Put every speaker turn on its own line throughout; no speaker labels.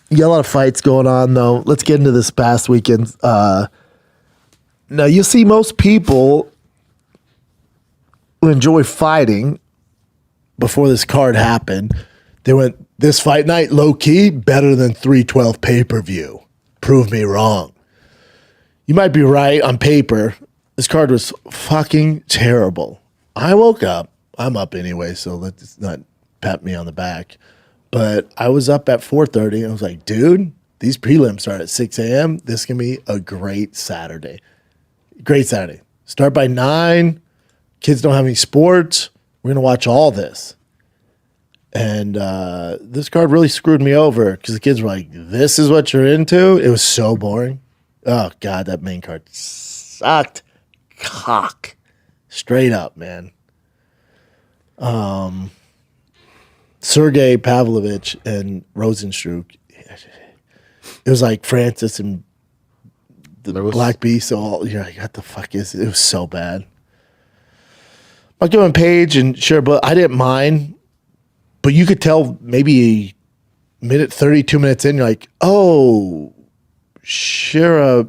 You got a lot of fights going on, though. Let's get into this past weekend. Now, you see most people who enjoy fighting before this card happened. They went, this fight night, low-key, better than 312 pay-per-view. Prove me wrong. You might be right on paper. This card was fucking terrible. I woke up. I'm up anyway, so let's not pat me on the back. But I was up at 4:30, and I was like, dude, these prelims start at 6 a.m. This can be a great Saturday. Great Saturday. Start by 9. Kids don't have any sports. We're going to watch all this. And this card really screwed me over because the kids were like, this is what you're into? It was so boring. Oh, God, that main card sucked cock. Straight up, man. Sergey Pavlovich and Rosenstruik. It was like Francis and the Black Beast. All you're like, what the fuck is it? It was so bad. I'll give him Page and sure, but I didn't mind. But you could tell maybe a minute, 32 minutes in, you're like, oh, Shira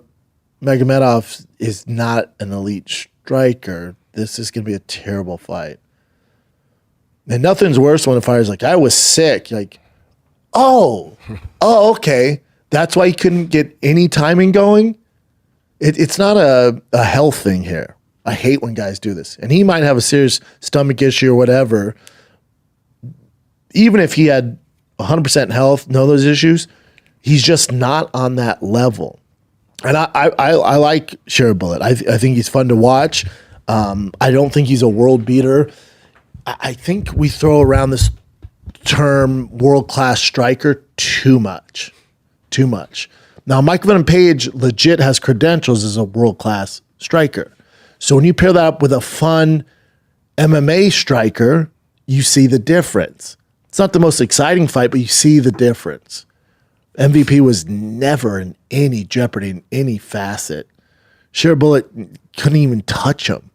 Magomedov is not an elite striker. This is going to be a terrible fight. And nothing's worse when a fighter's like, I was sick. You're like, oh, okay. That's why he couldn't get any timing going. It's not a health thing here. I hate when guys do this. And he might have a serious stomach issue or whatever. Even if he had 100% health, no those issues, he's just not on that level. And I like Share Bullet. I think he's fun to watch. I don't think he's a world beater. I think we throw around this term world-class striker too much. Too much. Now, Michael Venom Page legit has credentials as a world-class striker. So when you pair that up with a fun MMA striker, you see the difference. It's not the most exciting fight, but you see the difference. MVP was never in any jeopardy in any facet. Share Bullet couldn't even touch him.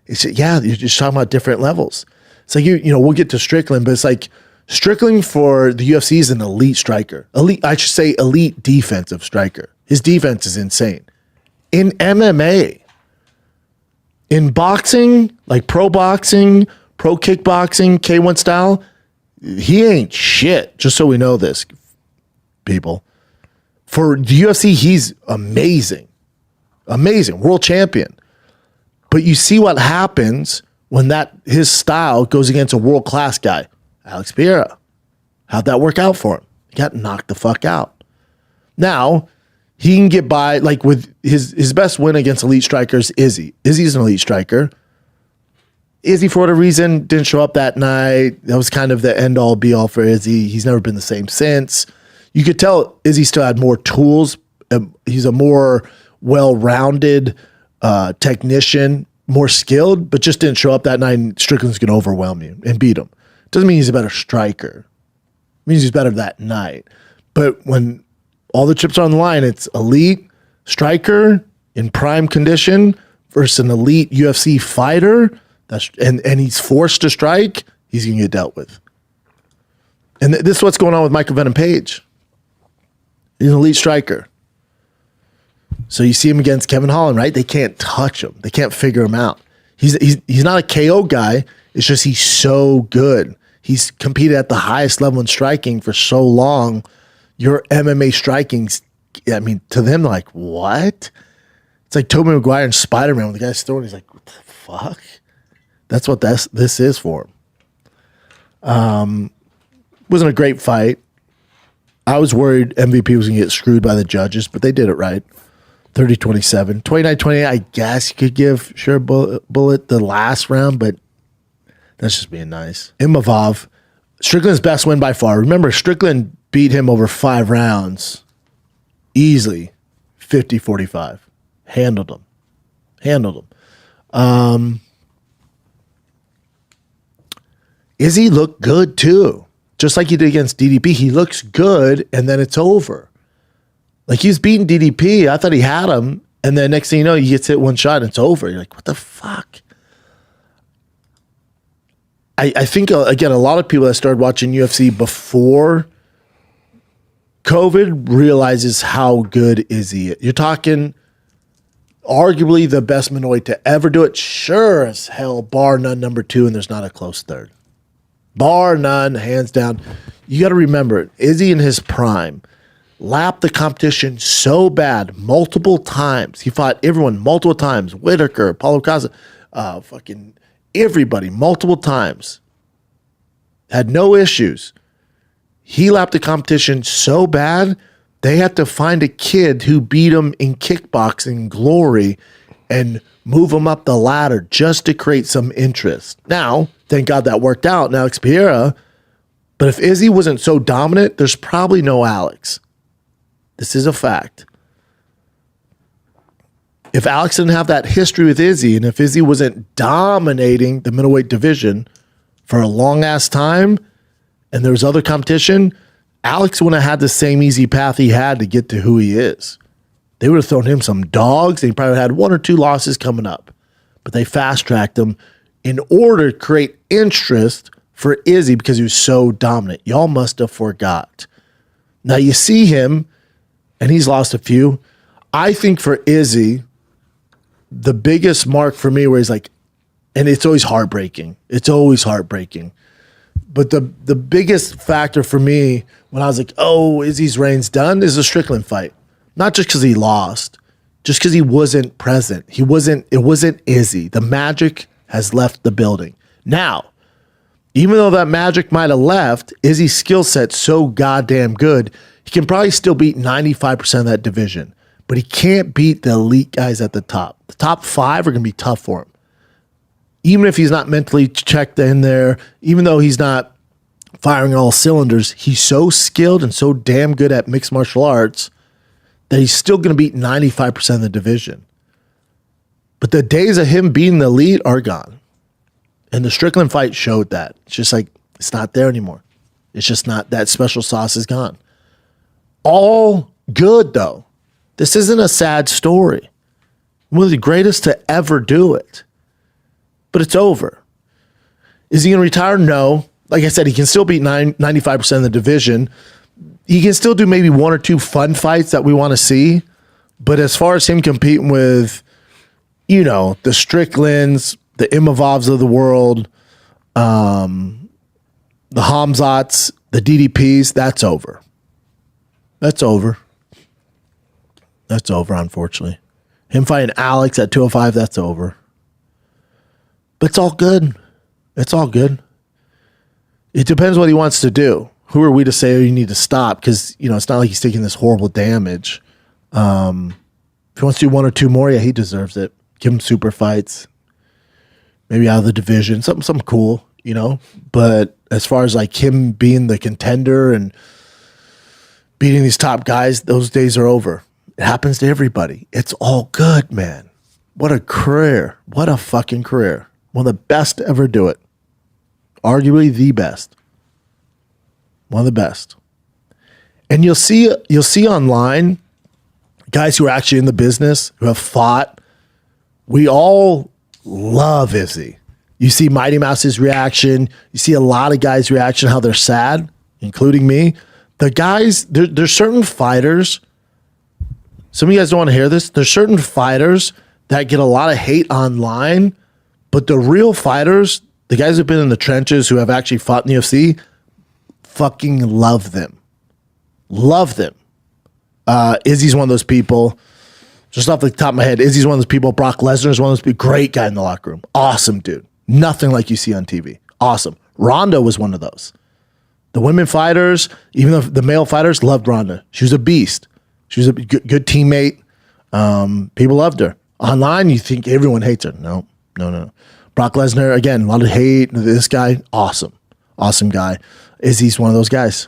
It's, yeah, you're just talking about different levels. It's like, you know, we'll get to Strickland, but it's like Strickland for the UFC is an elite striker. I should say elite defensive striker. His defense is insane. In MMA, in boxing, like pro boxing, pro kickboxing, K1 style, he ain't shit, just so we know this, people. For the UFC, he's amazing. Amazing. World champion. But you see what happens when his style goes against a world-class guy. Alex Pereira. How'd that work out for him? He got knocked the fuck out. Now, he can get by, like with his best win against elite strikers, Izzy. Izzy's an elite striker. Izzy, for whatever reason, didn't show up that night. That was kind of the end-all, be-all for Izzy. He's never been the same since. You could tell Izzy still had more tools. He's a more well-rounded technician, more skilled, but just didn't show up that night, and Strickland's going to overwhelm you and beat him. Doesn't mean he's a better striker. It means he's better that night. But when all the chips are on the line, it's elite striker in prime condition versus an elite UFC fighter, and he's forced to strike, he's going to get dealt with. And this is what's going on with Michael Venom Page. He's an elite striker. So you see him against Kevin Holland, right? They can't touch him. They can't figure him out. He's not a KO guy. It's just he's so good. He's competed at the highest level in striking for so long. Your MMA striking's, I mean, to them, like, what? It's like Tobey Maguire and Spider-Man when the guy's throwing, he's like, what the fuck? That's what this is for him. Wasn't a great fight. I was worried MVP was going to get screwed by the judges, but they did it right. 30-27. 29-28, I guess you could give Sure Bullet the last round, but that's just being nice. Imavov, Strickland's best win by far. Remember, Strickland beat him over 5 rounds. Easily. 50-45. Handled him. Izzy looked good too. Just like he did against DDP. He looks good, and then it's over. Like, he was beating DDP. I thought he had him. And then next thing you know, he gets hit one shot and it's over. You're like, what the fuck? I think, again, a lot of people that started watching UFC before COVID realizes how good Izzy is. You're talking arguably the best middleweight to ever do it. Sure as hell, bar none, number 2, and there's not a close third. Bar none, hands down. You got to remember, Izzy in his prime lapped the competition so bad multiple times. He fought everyone multiple times. Whitaker, Paulo Costa, fucking everybody multiple times. Had no issues. He lapped the competition so bad, they had to find a kid who beat him in kickboxing glory and move him up the ladder just to create some interest. Now, thank God that worked out. Now, Alex Pereira, but if Izzy wasn't so dominant, there's probably no Alex. This is a fact. If Alex didn't have that history with Izzy, and if Izzy wasn't dominating the middleweight division for a long-ass time, and there was other competition, Alex wouldn't have had the same easy path he had to get to who he is. They would have thrown him some dogs, and he probably had 1 or 2 losses coming up. But they fast-tracked him in order to create interest for Izzy because he was so dominant. Y'all must have forgot. Now you see him, and he's lost a few. I think for Izzy, the biggest mark for me where he's like, and it's always heartbreaking. It's always heartbreaking. But the biggest factor for me when I was like, oh, Izzy's reign's done is the Strickland fight. Not just because he lost, just because he wasn't present. It wasn't Izzy. The magic has left the building. Now, even though that magic might have left, Izzy's skill set's so goddamn good, he can probably still beat 95% of that division. But he can't beat the elite guys at the top. The top 5 are going to be tough for him. Even if he's not mentally checked in there, even though he's not firing all cylinders, he's so skilled and so damn good at mixed martial arts that he's still going to beat 95% of the division. But the days of him being the elite are gone. And the Strickland fight showed that. It's just like, it's not there anymore. It's just not, that special sauce is gone. All good, though. This isn't a sad story. One of the greatest to ever do it. But it's over. Is he going to retire? No. Like I said, he can still beat 95% of the division. He can still do maybe 1 or 2 fun fights that we want to see. But as far as him competing with, you know, the Stricklands, the Imavovs of the world, the Hamzats, the DDPs, that's over. That's over. That's over, unfortunately. Him fighting Alex at 205, that's over. But it's all good. It's all good. It depends what he wants to do. Who are we to say, oh, you need to stop? Because, you know, it's not like he's taking this horrible damage. If he wants to do 1 or 2 more, yeah, he deserves it. Give him super fights. Maybe out of the division. Something cool, you know? But as far as like him being the contender and beating these top guys, those days are over. It happens to everybody. It's all good, man. What a career. What a fucking career. One of the best to ever do it. Arguably the best. One of the best. And you'll see online guys who are actually in the business, who have fought. We all love Izzy. You see Mighty Mouse's reaction. You see a lot of guys' reaction, how they're sad, including me. The guys, there's certain fighters. Some of you guys don't want to hear this. There's certain fighters that get a lot of hate online, but the real fighters, the guys who've been in the trenches, who have actually fought in the UFC, fucking love them. Love them. Izzy's one of those people. Just off the top of my head, Izzy's one of those people. Brock Lesnar is one of those people. Great guy in the locker room. Awesome dude. Nothing like you see on TV. Awesome. Ronda was one of those. The women fighters, even the male fighters, loved Ronda. She was a beast. She was a good teammate. People loved her. Online, you think everyone hates her. No. Brock Lesnar, again, a lot of hate. This guy, awesome. Awesome guy. Izzy's one of those guys.